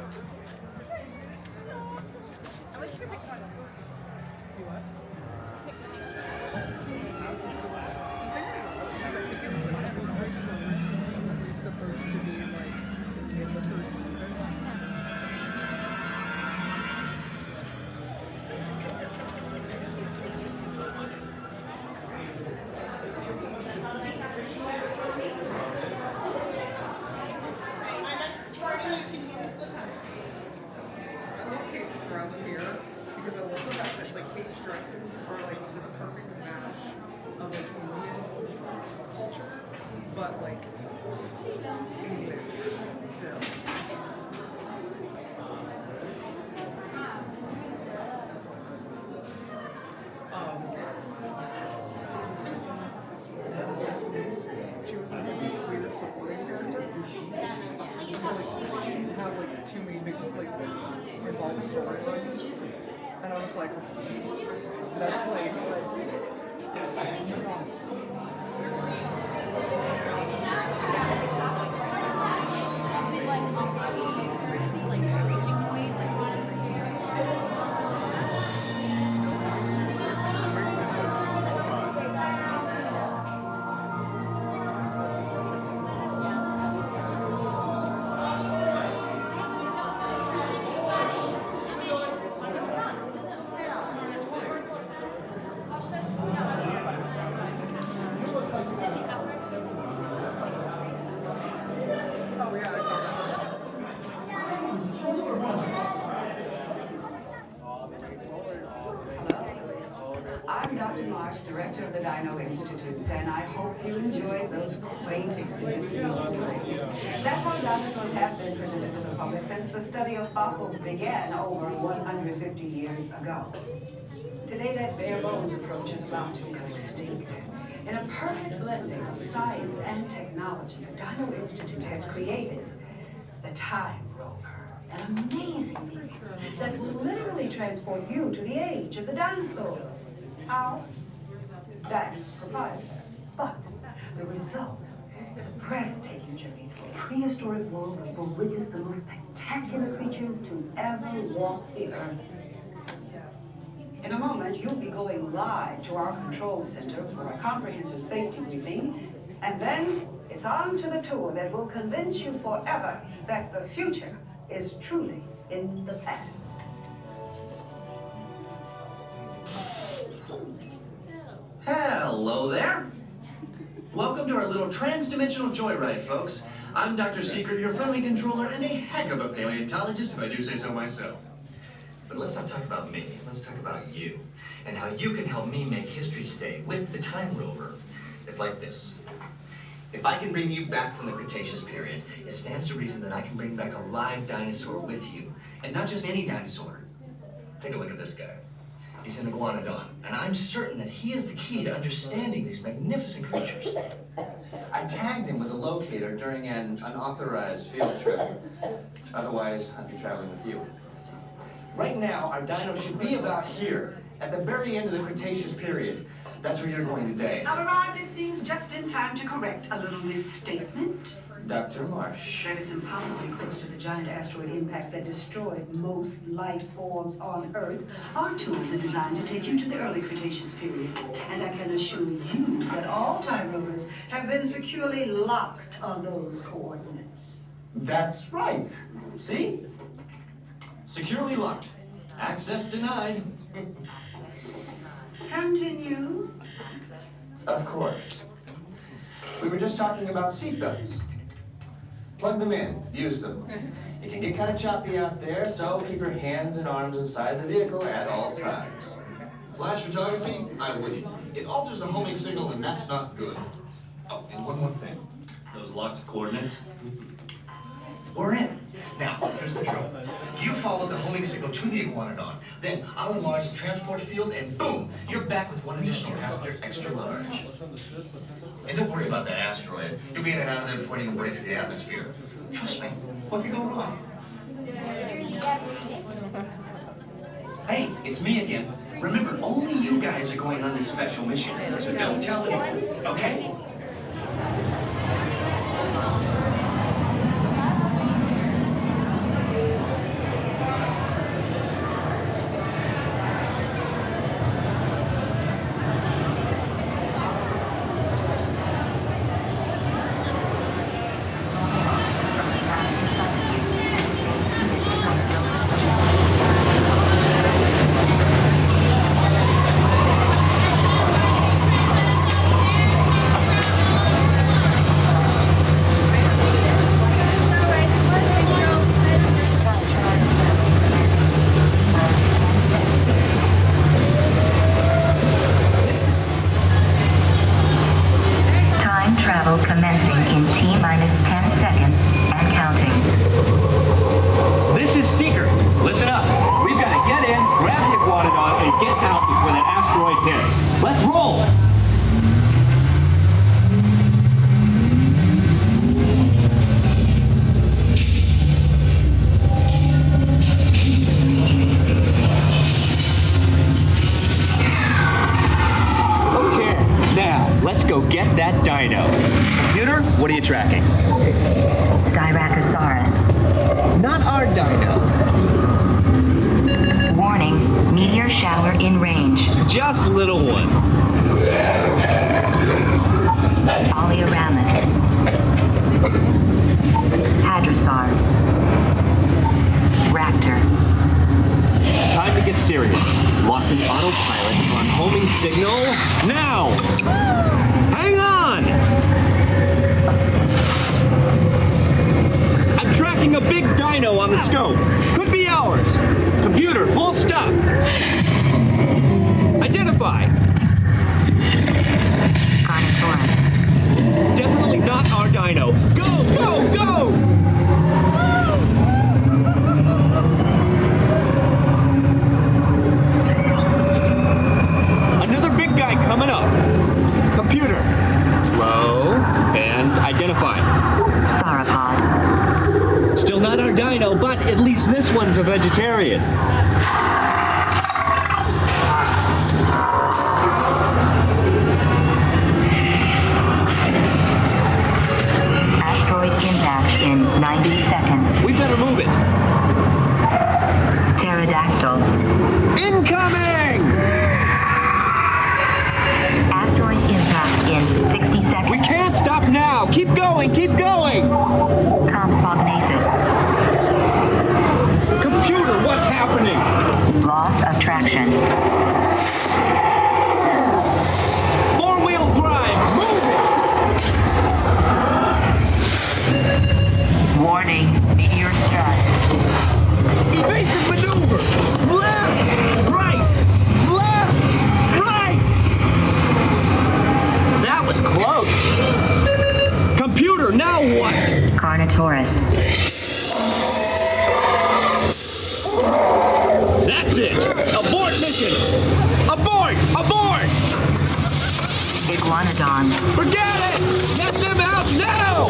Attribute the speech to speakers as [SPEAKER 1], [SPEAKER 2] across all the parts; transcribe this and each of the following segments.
[SPEAKER 1] I wish you could pick one.
[SPEAKER 2] You what?
[SPEAKER 1] Pick the name.
[SPEAKER 2] Because I think it was an Evan Briggs originally supposed to be like in the first season. Here because I love the fact that like Kate's dresses are like this perfect match of like Indian culture, but like English still. She was just like this weird supporting character. So like she didn't have like too many big like involved storylines. And I was like, that's like,
[SPEAKER 3] I'm Dr. Marsh, director of the Dino Institute, and I hope you enjoyed those quaint exhibits in the library. That's how dinosaurs have been presented to the public since the study of fossils began over 150 years ago. Today, that bare bones approach is about to become extinct. In a perfect blending of science and technology, the Dino Institute has created the Time Rover, an amazing vehicle that will literally transport you to the age of the dinosaurs. How? That's proprietary. But the result is a breathtaking journey through a prehistoric world where you'll witness the most spectacular creatures to ever walk the earth. In a moment, you'll be going live to our control center for a comprehensive safety briefing, and then it's on to the tour that will convince you forever that the future is truly in the past.
[SPEAKER 4] Hello there. Welcome to our little trans-dimensional joyride, folks. I'm Dr. Secret, your friendly controller, and a heck of a paleontologist, if I do say so myself. But let's not talk about me. Let's talk about you, and how you can help me make history today with the Time Rover. It's like this. If I can bring you back from the Cretaceous period, it stands to reason that I can bring back a live dinosaur with you. And not just any dinosaur. Take a look at this guy. He's an iguanodon, and I'm certain that he is the key to understanding these magnificent creatures.
[SPEAKER 5] I tagged him with a locator during an unauthorized field trip. Otherwise, I'd be traveling with you. Right now, our dino should be about here, at the very end of the Cretaceous period. That's where you're going today.
[SPEAKER 3] I've arrived, it seems, just in time to correct a little misstatement.
[SPEAKER 5] Dr. Marsh.
[SPEAKER 3] That is impossibly close to the giant asteroid impact that destroyed most life forms on Earth. Our tours are designed to take you to the early Cretaceous period. And I can assure you that all time rovers have been securely locked on those coordinates.
[SPEAKER 5] That's right. See?
[SPEAKER 4] Securely locked. Access denied.
[SPEAKER 3] Continue.
[SPEAKER 5] Of course. We were just talking about seatbelts. Plug them in, use them. It can get kind of choppy out there, so keep your hands and arms inside the vehicle at all times.
[SPEAKER 4] Flash photography? I wouldn't. It alters the homing signal, and that's not good. Oh, and one more thing. Those locked coordinates? We're in. Now, here's the drill. You follow the homing signal to the iguanodon. Then I'll enlarge the transport field, and boom, you're back with one additional passenger extra large. And don't worry about that asteroid. You'll be in and out of there before it even breaks the atmosphere. Trust me. What could go wrong? Hey, it's me again. Remember, only you guys are going on this special mission, so don't tell anyone, okay?
[SPEAKER 6] Time travel commencing in T-minus 10 seconds and counting.
[SPEAKER 7] This is Seeker. Listen up. We've got to get in, grab the iguanodon, and get out before that asteroid hits. Let's roll! Okay, now, let's go get that dino. Computer, what are you tracking?
[SPEAKER 6] Styracosaurus.
[SPEAKER 7] Not our dino.
[SPEAKER 6] Warning, meteor shower in range.
[SPEAKER 7] Just little one.
[SPEAKER 6] Oleoramus. Hadrosaur. Raptor.
[SPEAKER 7] Time to get serious. Locked in autopilot on homing signal now! Hang on! I'm tracking a big dino on the scope. Could be ours. Computer, full stop. Identify.
[SPEAKER 6] Carnotaurus.
[SPEAKER 7] Definitely not our dino. Go, go, go! Another big guy coming up. Computer. Slow and identify.
[SPEAKER 6] Sauropod.
[SPEAKER 7] Still not our dino, but at least this one's a vegetarian.
[SPEAKER 6] Asteroid impact in 90 seconds.
[SPEAKER 7] We better move it.
[SPEAKER 6] Pterodactyl.
[SPEAKER 7] Incoming!
[SPEAKER 6] Asteroid impact in 60 seconds.
[SPEAKER 7] We can't stop now. Keep going, keep going.
[SPEAKER 6] Compsognathus.
[SPEAKER 7] Computer, what's happening?
[SPEAKER 6] Loss of traction.
[SPEAKER 7] Four-wheel drive, move it!
[SPEAKER 6] Warning, meteor strike.
[SPEAKER 7] Evasive maneuver! Left, right, left, right! That was close. Computer, now what?
[SPEAKER 6] Carnotaurus.
[SPEAKER 7] That's it! Abort mission! Abort! Abort!
[SPEAKER 6] Iguanodon.
[SPEAKER 7] Forget it! Get them out now!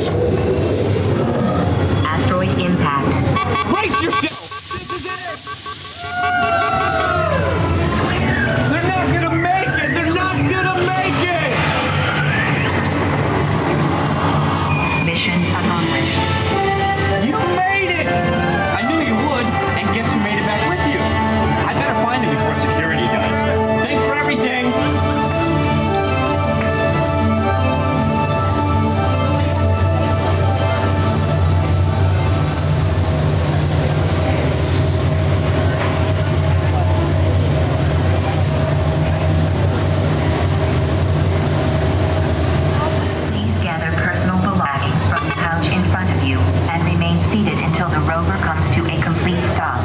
[SPEAKER 6] Asteroid impact.
[SPEAKER 7] Brace yourself! This is it! They're not gonna make it! They're not gonna make it!
[SPEAKER 6] Mission accomplished.
[SPEAKER 7] You made it! I knew you would, and guess who made it back with you? I better find him before security does. Thanks for everything!
[SPEAKER 6] Please gather personal belongings from the pouch in front of you and remain seated until the rover comes to a complete stop.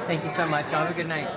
[SPEAKER 8] Thank you so much. Have a good night.